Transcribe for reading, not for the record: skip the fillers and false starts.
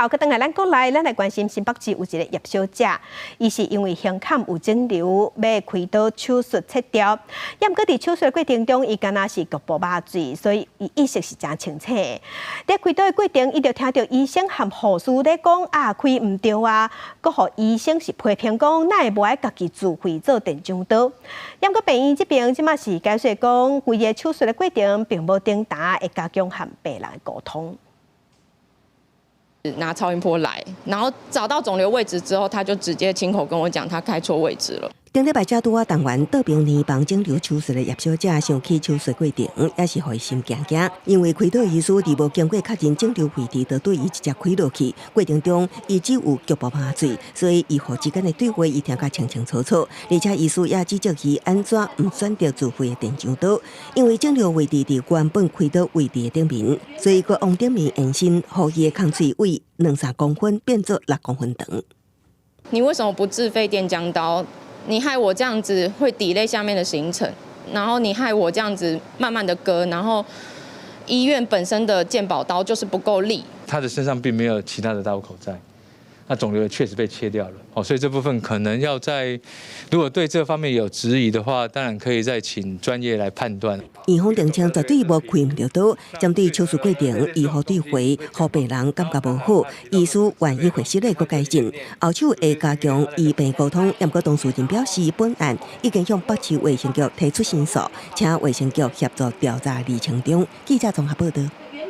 后，佮等下咱国内，咱来关心新北市有一个叶小姐，伊是因为胸坎有肿瘤，要开刀手术切掉。毋过伫手术过程中，伊敢若是局部麻醉，所以伊意识是真清楚的。在开刀的过程，伊就听到医生和护士咧讲啊，开唔着啊，佮互医生是批评讲，哪会无爱家己自费做电肠刀？毋过病院这边即马是解释讲，规个手术的过程并无订单，会加强和病人的沟通。 拿超音波来，然后找到肿瘤位置之后，他就直接亲口跟我讲，他开错位置了。顶礼拜才拄啊，动员得病年房肿瘤手术的叶小姐想起手术过程，也是互伊心惊惊，因为开刀医师伫无经过确认肿瘤位置，就对伊直接开落去。过程中，伊只有局部麻醉，所以医护之间的对话伊听甲清清楚楚。而且医师也指责伊安怎唔选择自费的电肠刀，因为肿瘤位置伫原本开刀位置的顶面，所以佮往顶面延伸，互伊的空喙位2-3公分变做6公分长。你为什么不自费电浆刀？ 你害我这样子会delay下面的行程，然后你害我这样子慢慢的割，然后医院本身的健保刀就是不够力。他的身上并没有其他的刀口在，那肿瘤也确实被切掉了，所以这部分可能要在，如果对这方面有质疑的话，当然可以再请专业来判断。院方澄清绝对无开唔着刀，针对手术过程，医护对话，互病人感觉无好，医师愿意回室内个改进，后手会加强医病沟通。不过当事人表示，本案已经向北市卫生局提出申诉，请卫生局协助调查厘清中。记者综合报道。